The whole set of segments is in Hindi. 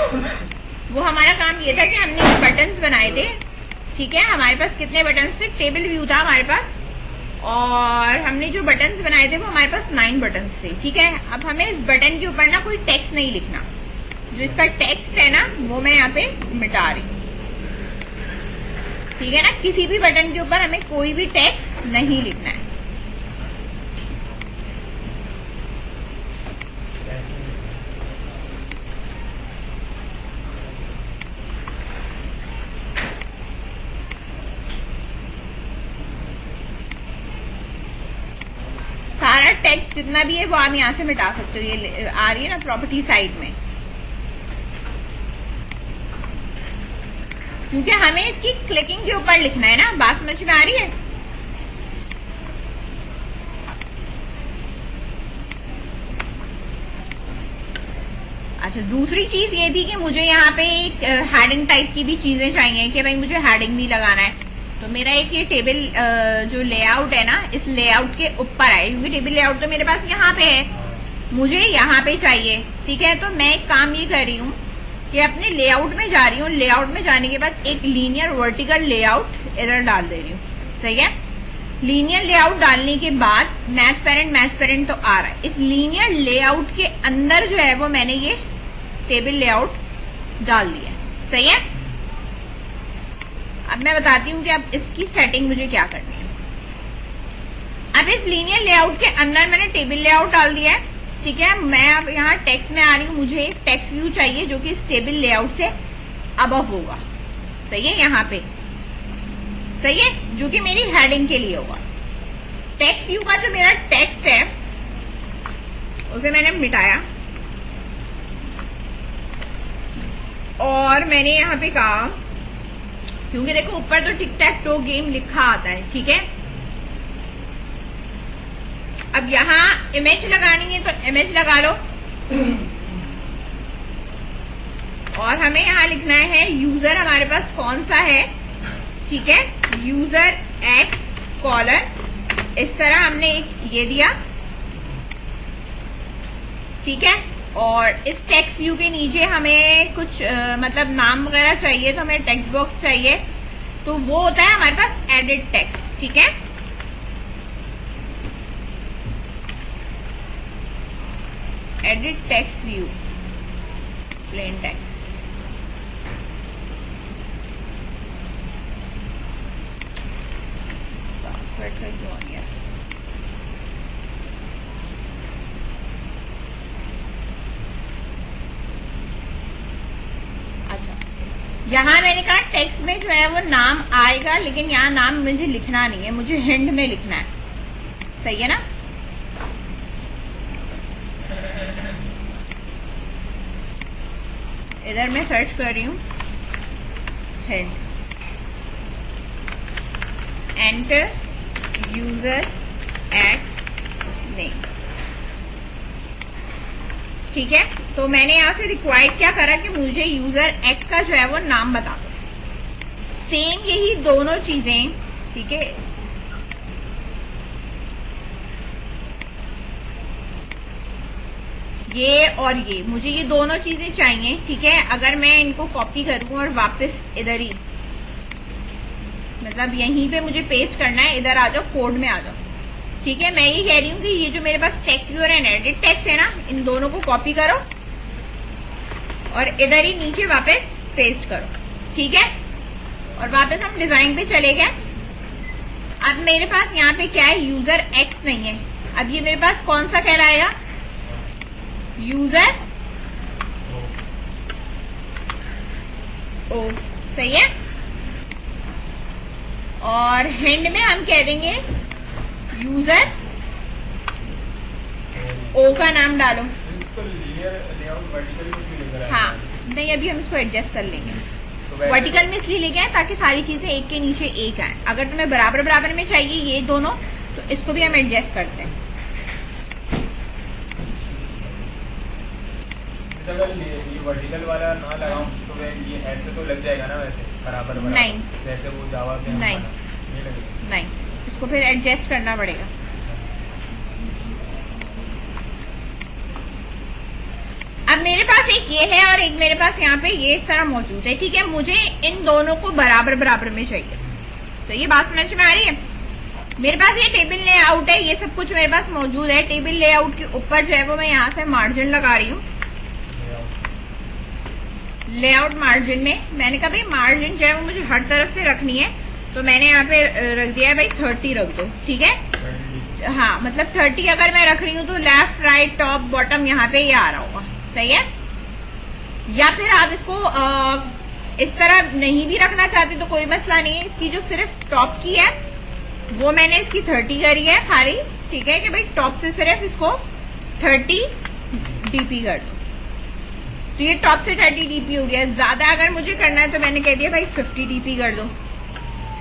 वो हमारा काम ये था कि हमने बटन्स बनाए थे, ठीक है। हमारे पास कितने बटन्स थे, टेबल व्यू था हमारे पास, और हमने जो बटन्स बनाए थे वो हमारे पास 9 बटन्स थे, ठीक है। अब हमें इस बटन के ऊपर ना कोई टेक्स्ट नहीं लिखना, जो इसका टेक्स्ट है ना वो मैं यहाँ पे मिटा रही हूँ, ठीक है ना। किसी भी बटन के ऊपर हमें कोई भी टेक्स्ट नहीं लिखना है। सारा टेक्स्ट जितना भी है वो आप यहाँ से मिटा सकते हो। ये आ रही है ना प्रॉपर्टी साइड में, क्योंकि हमें इसकी क्लिकिंग के ऊपर लिखना है ना। बात समझ में आ रही है? अच्छा, दूसरी चीज ये थी कि मुझे यहाँ पे एक हेडिंग टाइप की भी चीजें चाहिए कि भाई मुझे हेडिंग भी लगाना है। तो मेरा एक ये टेबल जो लेआउट है ना, इस लेआउट के ऊपर है, क्योंकि टेबल लेआउट तो मेरे पास यहाँ पे है, मुझे यहाँ पे चाहिए, ठीक है। तो मैं एक काम ये कर रही हूँ कि अपने लेआउट में जा रही हूँ, लेआउट में जाने के बाद एक लीनियर वर्टिकल लेआउट इधर डाल दे रही हूँ, सही है। लीनियर लेआउट डालने के बाद मैच पेरेंट तो आ रहा है। इस लीनियर लेआउट के अंदर जो है वो मैंने ये टेबल लेआउट डाल दिया, सही है। अब मैं बताती हूँ कि अब इसकी सेटिंग मुझे क्या करनी है। अब इस लीनियर लेआउट के अंदर मैंने टेबल लेआउट डाल दिया है, ठीक है। मैं अब यहाँ टेक्स्ट में आ रही हूँ, मुझे एक टेक्स्ट व्यू चाहिए जो कि इस टेबल लेआउट से अबव होगा, सही है, यहाँ पे, सही है, जो कि मेरी हेडिंग के लिए होगा। टेक्स्ट व्यू का जो मेरा टेक्स्ट है उसे मैंने मिटाया, और मैंने यहाँ पे कहा, क्योंकि देखो ऊपर तो टिक टैक टो गेम लिखा आता है, ठीक है। अब यहाँ इमेज लगानी है तो इमेज लगा लो, और हमें यहाँ लिखना है यूजर हमारे पास कौन सा है, ठीक है, यूजर एक्स कॉलर, इस तरह हमने एक ये दिया, ठीक है। और इस टेक्स्ट व्यू के नीचे हमें कुछ मतलब नाम वगैरह चाहिए, तो हमें टेक्स्ट बॉक्स चाहिए, तो वो होता है हमारे पास एडिट टेक्स्ट, ठीक है। Edit text view, plain text, password का क्यों आ गया? यहाँ मैंने कहा टेक्स्ट में जो है वो नाम आएगा, लेकिन यहाँ नाम मुझे लिखना नहीं है, मुझे हिंट में लिखना है, सही है ना। इधर मैं सर्च कर रही हूँ hint, enter user x name, ठीक है। तो मैंने यहाँ से रिक्वायर्ड क्या करा कि मुझे यूजर एक्स का जो है वो नाम बता दो। सेम यही दोनों चीजें, ठीक है, ये और ये, मुझे ये दोनों चीजें चाहिए, ठीक है। अगर मैं इनको कॉपी करूं और वापस इधर ही, मतलब यहीं पे मुझे पेस्ट करना है, इधर आ जाओ, कोड में आ जाओ, ठीक है। मैं ये कह रही हूँ कि ये जो मेरे पास टेक्स्ट व्यू और एडिट टेक्स्ट है ना, इन दोनों को कॉपी करो और इधर ही नीचे वापस पेस्ट करो, ठीक है। और वापस हम डिजाइन पे चले गए। अब मेरे पास यहाँ पे क्या है, यूजर एक्स नहीं है, अब ये मेरे पास कौन सा कहलाएगा, यूजर ओ, सही है। और हैंड में हम कह देंगे यूजर ओ का नाम डालो। हाँ नहीं, अभी हम इसको एडजस्ट कर लेंगे। वर्टिकल में इसलिए लेके आए ताकि सारी चीजें एक के नीचे एक आए। अगर तुम्हें बराबर बराबर में चाहिए ये दोनों, तो इसको भी हम एडजस्ट करते हैं। ये वर्टिकल वाला ना लगाऊं तो ये ऐसे तो लग जाएगा ना, वैसे बराबर नहीं, जैसे वो जावा पे नहीं नहीं, इसको फिर एडजस्ट करना पड़ेगा। अब मेरे पास एक ये है और एक मेरे पास यहाँ पे ये इस तरह मौजूद है, ठीक है। मुझे इन दोनों को बराबर बराबर में चाहिए। तो ये बात समझ में आ रही है। मेरे पास ये टेबल लेआउट है, ये सब कुछ मेरे पास मौजूद है। टेबल लेआउट के ऊपर जो है वो मैं यहाँ से मार्जिन लगा रही हूँ। लेआउट मार्जिन में मैंने कहा भाई मार्जिन जो है वो मुझे हर तरफ से रखनी है, तो मैंने यहाँ पे रख दिया है भाई 30 रख दो, ठीक है। हाँ, मतलब 30 अगर मैं रख रही हूँ तो लेफ्ट राइट टॉप बॉटम यहाँ पे ये आ रहा होगा, सही है। या फिर आप इसको इस तरह नहीं भी रखना चाहते तो कोई मसला नहीं है। इसकी जो सिर्फ टॉप की है वो मैंने इसकी 30 करी है खाली, ठीक है, कि भाई टॉप से सिर्फ इसको 30 डीपी कर दो। तो ये टॉप से 30 डीपी हो गया। ज्यादा अगर मुझे करना है तो मैंने कह दिया भाई 50 डीपी कर दो,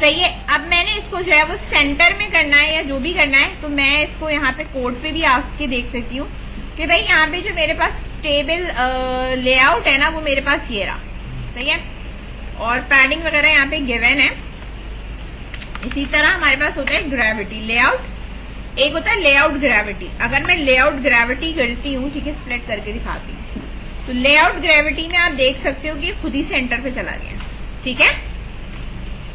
सही है। अब मैंने इसको जो है वो सेंटर में करना है या जो भी करना है, तो मैं इसको यहाँ पे कोड पे भी आके देख सकती हूँ कि भाई यहाँ पे जो मेरे पास टेबल लेआउट है ना वो मेरे पास ये रहा, सही है। और पैडिंग वगैरह यहाँ पे गिवन है। इसी तरह हमारे पास होता है ग्रेविटी लेआउट, एक होता है लेआउट ग्रेविटी। अगर मैं लेआउट ग्रेविटी करती हूँ, ठीक है, स्प्लिट करके दिखाती हूँ, तो लेआउट ग्रेविटी में आप देख सकते हो कि खुद ही सेंटर पे चला गया, ठीक है,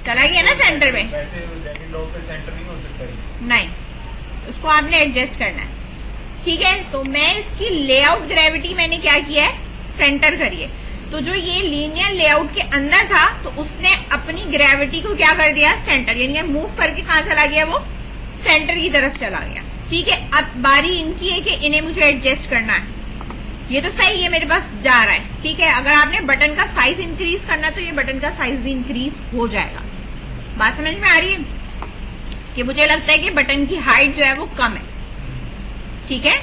चला गया ना सेंटर में। वैसे पे सेंटर नहीं हो सकता, नहीं, उसको आपने एडजस्ट करना है, ठीक है। तो मैं इसकी लेआउट ग्रेविटी मैंने क्या किया है, सेंटर करिए। तो जो ये लीनियर लेआउट के अंदर था तो उसने अपनी ग्रेविटी को क्या कर दिया, सेंटर, यानी मूव करके कहाँ चला गया, वो सेंटर की तरफ चला गया, ठीक है। अब बारी इनकी है कि इन्हें मुझे एडजस्ट करना है। ये तो सही है, मेरे पास जा रहा है, ठीक है। अगर आपने बटन का साइज इंक्रीज करना तो ये बटन का साइज भी इंक्रीज हो जाएगा। बात समझ में आ रही है कि मुझे लगता है कि बटन की हाइट जो है वो कम है, ठीक है।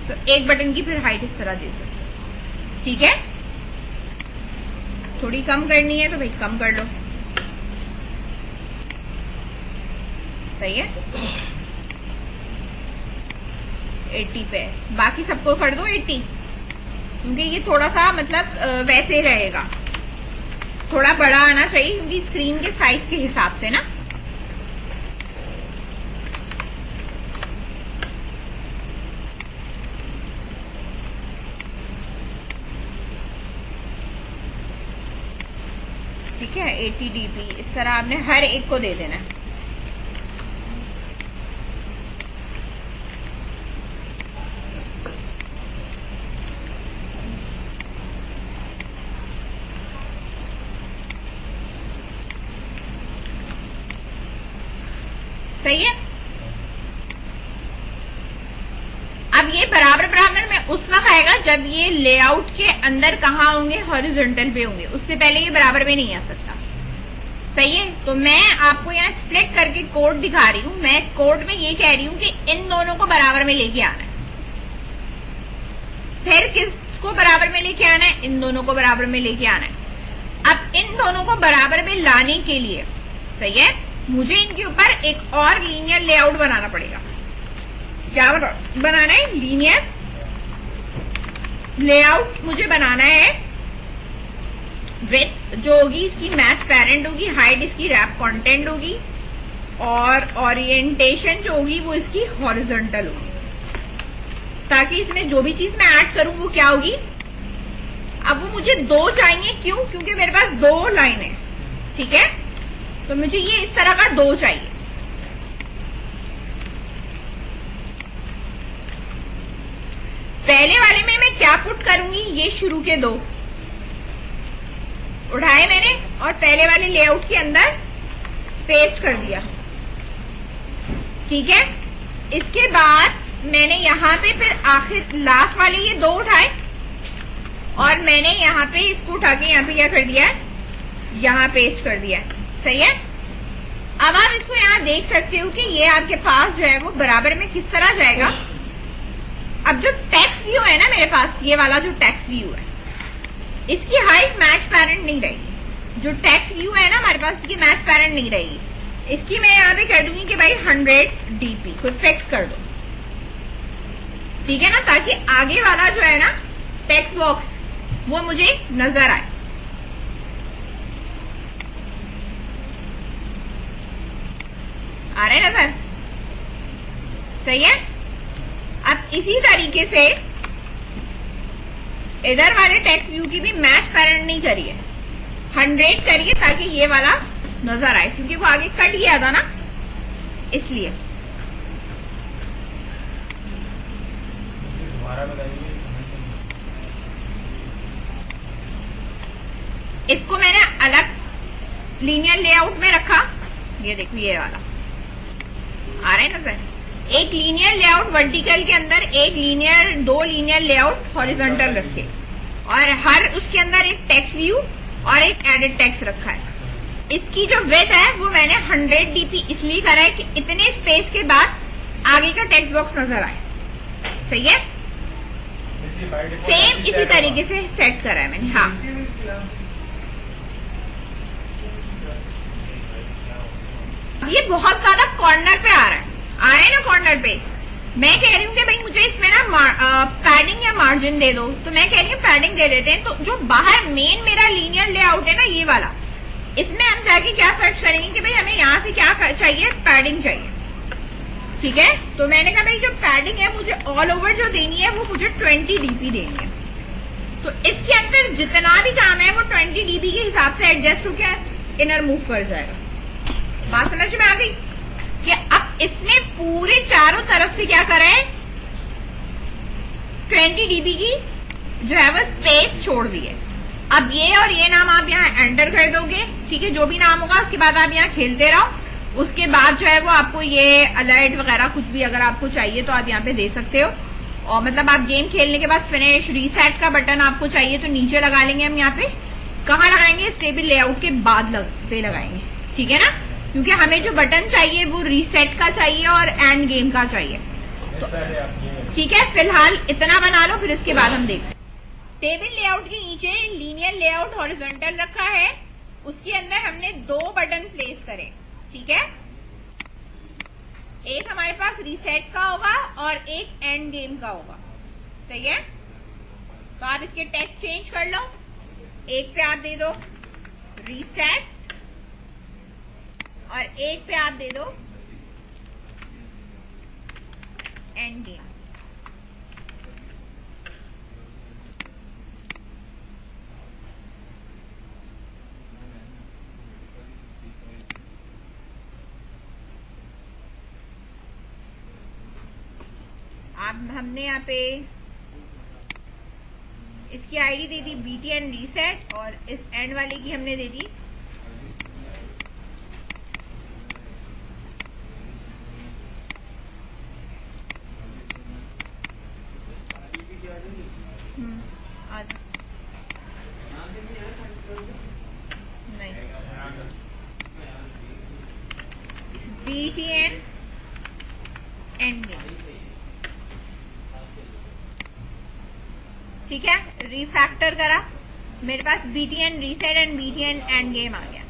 तो एक बटन की फिर हाइट इस तरह दे सकते हो, ठीक है। थोड़ी कम करनी है तो भाई कम कर लो, सही है। 80 पे, बाकी सबको कर दो 80, क्योंकि ये थोड़ा सा मतलब वैसे रहेगा, थोड़ा बड़ा आना चाहिए क्योंकि स्क्रीन के साइज के हिसाब से ना। ठीक है, 80 डीपी इस तरह आपने हर एक को दे देना है। सही है। अब ये बराबर बराबर में उस वक्त आएगा जब ये लेआउट के अंदर कहाँ होंगे, हॉरिजॉन्टल पे होंगे, उससे पहले ये बराबर में नहीं आ सकता, सही है। तो मैं आपको यहाँ स्प्लिट करके कोड दिखा रही हूँ। मैं कोड में ये कह रही हूँ कि इन दोनों को बराबर में लेके आना है। फिर किसको बराबर में लेके आना है, इन दोनों को बराबर में लेके आना है। अब इन दोनों को बराबर में लाने के लिए, सही है, मुझे इनके ऊपर एक और लीनियर लेआउट बनाना पड़ेगा। क्या बनाना है, लीनियर लेआउट मुझे बनाना है विथ जो होगी इसकी मैच पेरेंट होगी, हाइट इसकी रैप कंटेंट होगी, और ओरिएंटेशन जो होगी वो इसकी हॉरिजॉन्टल होगी, ताकि इसमें जो भी चीज मैं ऐड करूं वो क्या होगी। अब वो मुझे दो चाहिए, क्यों, क्योंकि मेरे पास दो लाइन है, ठीक है। तो मुझे ये इस तरह का दो चाहिए। पहले वाले में मैं क्या पुट करूंगी, ये शुरू के दो उठाए मैंने और पहले वाले लेआउट के अंदर पेस्ट कर दिया, ठीक है। इसके बाद मैंने यहाँ पे फिर आखिर लास्ट वाले ये दो उठाए और मैंने यहाँ पे इसको उठा के यहाँ पे क्या कर दिया है, यहाँ पेस्ट कर दिया, सही है। अब आप इसको यहाँ देख सकते हो कि ये आपके पास जो है वो बराबर में किस तरह जाएगा। अब जो टेक्स्ट व्यू है ना मेरे पास, ये वाला जो टेक्स्ट व्यू है, इसकी हाइट मैच पेरेंट नहीं रहेगी। जो टेक्स्ट व्यू है ना हमारे पास, इसकी मैच पेरेंट नहीं रहेगी। इसकी मैं यहाँ पे कह दूंगी कि भाई 100 डीपी खुद फिक्स कर दो, ठीक है ना, ताकि आगे वाला जो है ना टेक्स्ट बॉक्स वो मुझे नजर आए। आ रहे नजर? सही है। अब इसी तरीके से इधर वाले टेक्स्ट व्यू की भी मैच पैरेंट नहीं करिए, 100 करिए ताकि ये वाला नजर आए, क्योंकि वो आगे कट गया था ना इसलिए। दोबारा बताइए। इसको मैंने अलग लीनियर लेआउट में रखा, ये देखो ये वाला आ रहा है नजर। एक लीनियर लेआउट वर्टिकल के अंदर एक लीनियर, 2 लीनियर लेआउट हॉरिजॉन्टल रखे और हर उसके अंदर एक टेक्स्ट व्यू और एक एडिट टेक्स्ट रखा है। इसकी जो विड्थ है वो मैंने 100 dp इसलिए करा है कि इतने स्पेस के बाद आगे का टेक्स्ट बॉक्स नजर आए। सही है। सेम इसी तरीके से सेट करा है मैंने। हाँ ये बहुत ज्यादा कॉर्नर पे आ रहा है ना कॉर्नर पे। मैं कह रही हूँ कि भाई मुझे इसमें ना पैडिंग या मार्जिन दे दो, तो मैं कह रही हूँ पैडिंग दे देते हैं। तो जो बाहर मेन मेरा लीनियर लेआउट है ना ये वाला, इसमें हम जाके क्या सर्च करेंगे कि भाई हमें यहाँ से क्या चाहिए, पैडिंग चाहिए। ठीक है, तो मैंने कहा भाई जो पैडिंग है मुझे ऑल ओवर जो देनी है वो मुझे 20 dp देनी है। तो इसके अंदर जितना भी काम है वो 20 dp के हिसाब से एडजस्ट होकर इनर मूव कर जाएगा। बात समझ में आ गई कि अब इसने पूरे चारों तरफ से क्या करा है, 20 dp की जो है वो स्पेस छोड़ दी है। अब ये और ये नाम आप यहाँ एंटर कर दोगे, ठीक है, जो भी नाम होगा उसके बाद आप यहाँ खेलते रहो। उसके बाद जो है वो आपको ये अलर्ट वगैरह कुछ भी अगर आपको चाहिए तो आप यहाँ पे दे सकते हो। और मतलब आप गेम खेलने के बाद फिनिश रीसेट का बटन आपको चाहिए तो नीचे लगा लेंगे हम। यहाँ पे कहाँ लगाएंगे, स्टेबल लेआउट के बाद पे लगाएंगे, ठीक है ना, क्योंकि हमें जो बटन चाहिए वो रीसेट का चाहिए और एंड गेम का चाहिए। तो ठीक है, फिलहाल इतना बना लो, फिर इसके बाद हम देखते हैं। टेबल लेआउट के नीचे लीनियर लेआउट हॉरिजॉन्टल रखा है, उसके अंदर हमने 2 बटन प्लेस करे। ठीक है, एक हमारे पास रीसेट का होगा और एक एंड गेम का होगा। सही है, तो आप इसके टेक्स्ट चेंज कर लो। एक पे आप दे दो रीसेट और एक पे आप दे दो एंड गेम। अब हमने यहाँ पे इसकी आईडी दे दी BTN रीसेट और इस एंड वाले की हमने दे दी नहीं BTN एंड गेम। ठीक है, रिफैक्टर करा, मेरे पास BTN reset and BTN end game आ गया।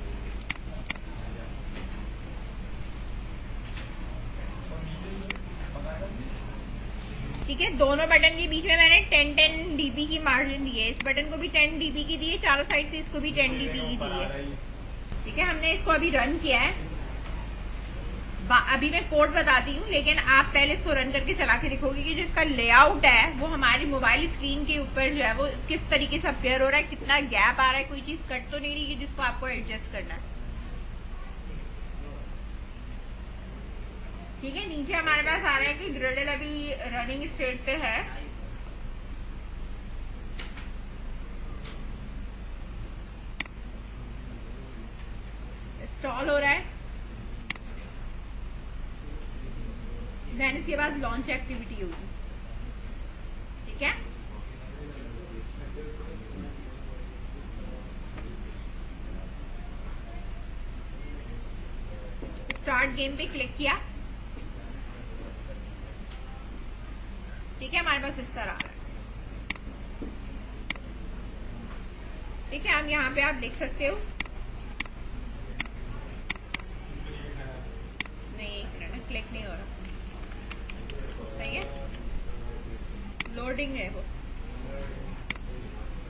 ठीक है, दोनों बटन के बीच में मैंने 10 dp की मार्जिन दी है। इस बटन को भी 10 dp की दी है, चारों साइड से इसको भी 10 dp की दी है। ठीक है, हमने इसको अभी रन किया है। अभी मैं कोड बताती हूँ, लेकिन आप पहले इसको रन करके चला के देखोगे कि जो इसका लेआउट है वो हमारी मोबाइल स्क्रीन के ऊपर जो है वो किस तरीके से अपीयर हो रहा है, कितना गैप आ रहा है, कोई चीज कट तो नहीं रही है जिसको आपको एडजस्ट करना है। ठीक है, नीचे हमारे पास आ रहा है कि ग्रिडल अभी रनिंग स्टेट पे है। इंस्टॉल हो रहा है, देन इसके बाद लॉन्च एक्टिविटी होगी। ठीक है, स्टार्ट गेम पे क्लिक किया। ठीक है, हमारे पास इस तरह आ रहा है। ठीक है, आप यहाँ पे आप देख सकते हो। नहीं, एक मिनट, क्लिक नहीं हो रहा। सही है, लोडिंग है वो।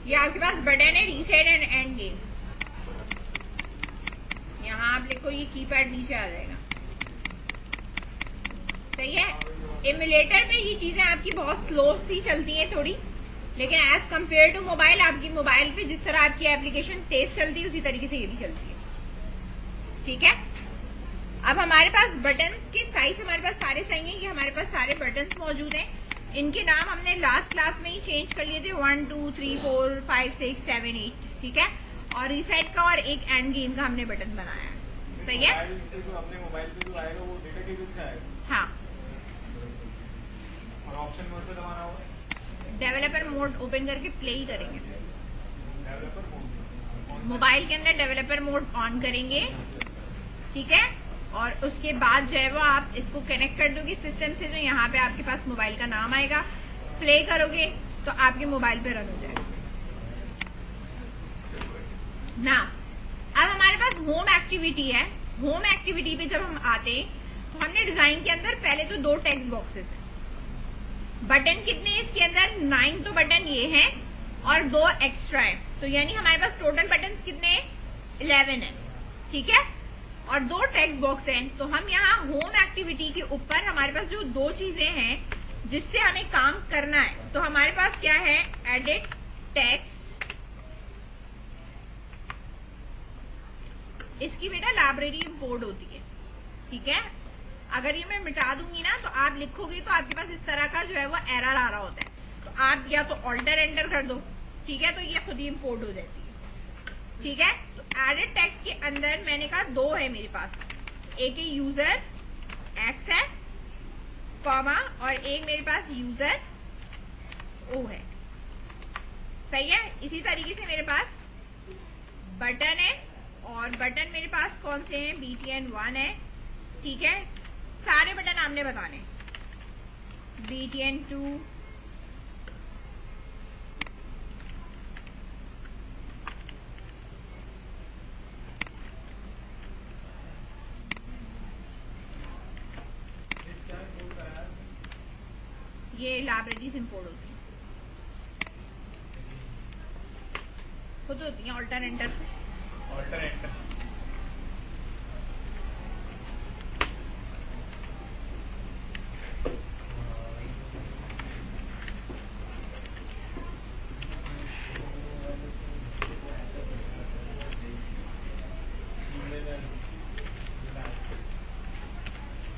ये आपके पास बटन है रीसेट एंड एंड गेम। यहाँ आप लिखो, ये कीपैड नीचे आ जाएगा। सही है। एमुलेटर में ये चीजें आपकी बहुत स्लो सी चलती है थोड़ी, लेकिन एज कंपेयर टू मोबाइल, आपकी मोबाइल पे जिस तरह आपकी एप्लीकेशन तेज चलती है उसी तरीके से ये भी चलती है। ठीक है, अब हमारे पास बटन्स के साइज हमारे पास सारे सही हैं, कि हमारे पास सारे बटन्स मौजूद हैं। इनके नाम हमने लास्ट क्लास में ही चेंज कर लिए थे, 1 2 3 4 5 6 7 8। ठीक है, और रीसेट का और एक एंड गेम का हमने बटन बनाया है। सही है, अपने मोबाइल पे जो आएगा वो डेटा केबल से आएगा। हाँ, और ऑप्शन मोड पे दबाना होगा। डेवलपर मोड ओपन करके प्ले ही करेंगे। डेवलपर मोड मोबाइल के अंदर डेवलपर मोड ऑन करेंगे। ठीक है, और उसके बाद जो है वो आप इसको कनेक्ट कर दोगे सिस्टम से, जो यहाँ पे आपके पास मोबाइल का नाम आएगा, प्ले करोगे तो आपके मोबाइल पे रन हो जाएगा ना। अब हमारे पास होम एक्टिविटी है। होम एक्टिविटी पे जब हम आते हैं तो हमने डिजाइन के अंदर पहले तो 2 टेक्स्ट बॉक्सेस हैं। बटन कितने हैं इसके अंदर? 9 तो बटन ये हैं और 2 एक्स्ट्रा है, तो यानी हमारे पास टोटल बटन कितने हैं? 11 है। ठीक है, और 2 टेक्स्ट बॉक्स हैं। तो हम यहाँ होम एक्टिविटी के ऊपर हमारे पास जो 2 चीजें हैं जिससे हमें काम करना है, तो हमारे पास क्या है? Edit text. इसकी बेटा लाइब्रेरी इंपोर्ट होती है। ठीक है, अगर ये मैं मिटा दूंगी ना तो आप लिखोगे तो आपके पास इस तरह का जो है वो एरर आ रहा होता है, तो आप या तो ऑल्टर एंटर कर दो। ठीक है, तो ये खुद ही इंपोर्ट हो जाती है। ठीक है, तो एडिट टेक्स्ट के अंदर मैंने कहा 2 है मेरे पास, एक है यूजर एक्स है कॉमा, और एक मेरे पास यूजर ओ है। सही है, इसी तरीके से मेरे पास बटन है, और बटन मेरे पास कौन से हैं? BTN 1 है। ठीक है, सारे बटन आपने बताने, BTN 2, ये लाइब्रेरीज इंपोर्ट होती है, खुद होती है ऑल्टर एंटर से। Alter enter.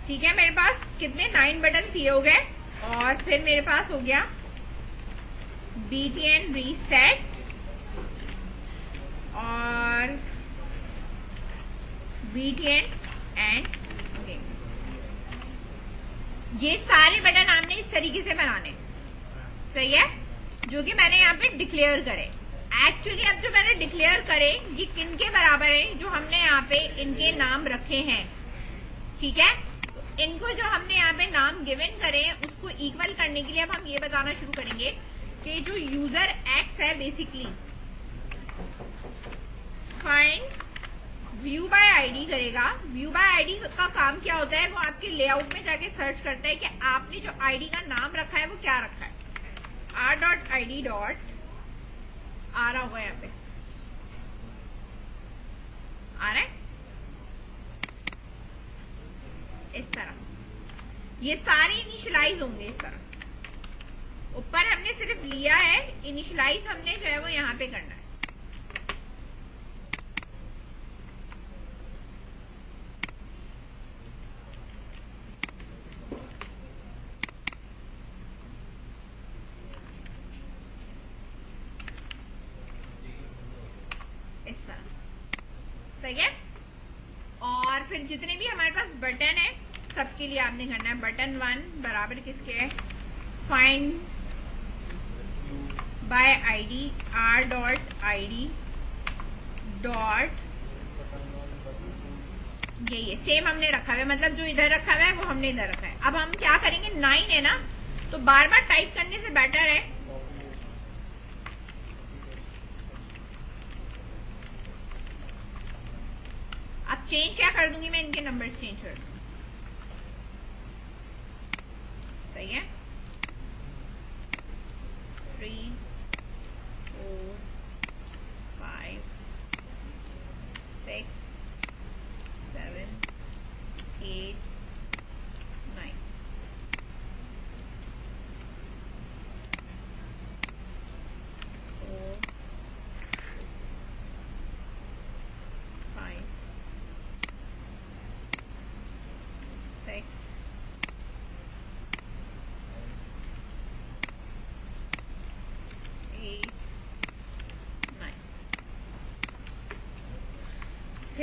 ठीक है, मेरे पास कितने 9 बटन ये हो गए, और फिर मेरे पास हो गया BTN रीसेट और BTN एंड गेम। ये सारे बटन आपने इस तरीके से बनाने। सही है, जो कि मैंने यहाँ पे डिक्लेयर करे। एक्चुअली अब जो मैंने डिक्लेयर करे ये किन के बराबर है? जो हमने यहाँ पे इनके नाम रखे हैं। ठीक है, तो इनको जो हमने यहाँ पे नाम गिवन करे उसको इक्वल करने के लिए अब हम ये बताना शुरू करेंगे कि जो यूजर एक्स है basically find view bye ID करेगा। व्यू बाय आईडी का काम क्या होता है? वो आपके लेआउट में जाके सर्च करता है कि आपने जो आईडी का नाम रखा है वो क्या रखा है। r.id आ रहा होगा यहाँ पे, आ रहा है इस तरह। ये सारे इनिशियलाइज होंगे इस तरह। ऊपर हमने सिर्फ लिया है, इनिशियलाइज हमने जो है वो यहाँ पे करना है। इस तरह। सही है, और फिर जितने भी हमारे पास बटन है सबके लिए आपने करना है बटन 1 बराबर किसके है? Find by ID r.id dot ये सेम हमने रखा हुआ है, मतलब जो इधर रखा हुआ है वो हमने इधर रखा है। अब हम क्या करेंगे? 9 है ना, तो बार बार टाइप करने से बेटर है अब चेंज क्या कर दूंगी मैं? इनके नंबर्स चेंज कर दूंगी। सही है, 3 4 5 6 7 8 9।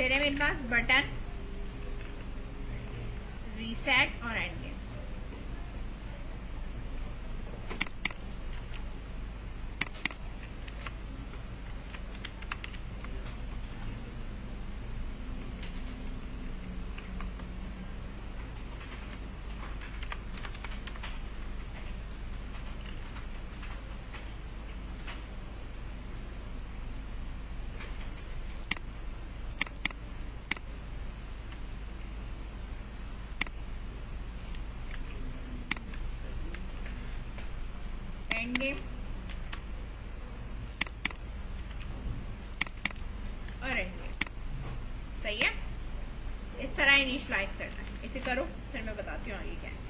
फिर है मेरे पास बटन, रीसेट और एंड गेम। एंड गेम और एंड गेम। सही है, इस तरह इनिशियलाइज करना है। इसे करो, फिर मैं बताती हूँ आगे क्या है।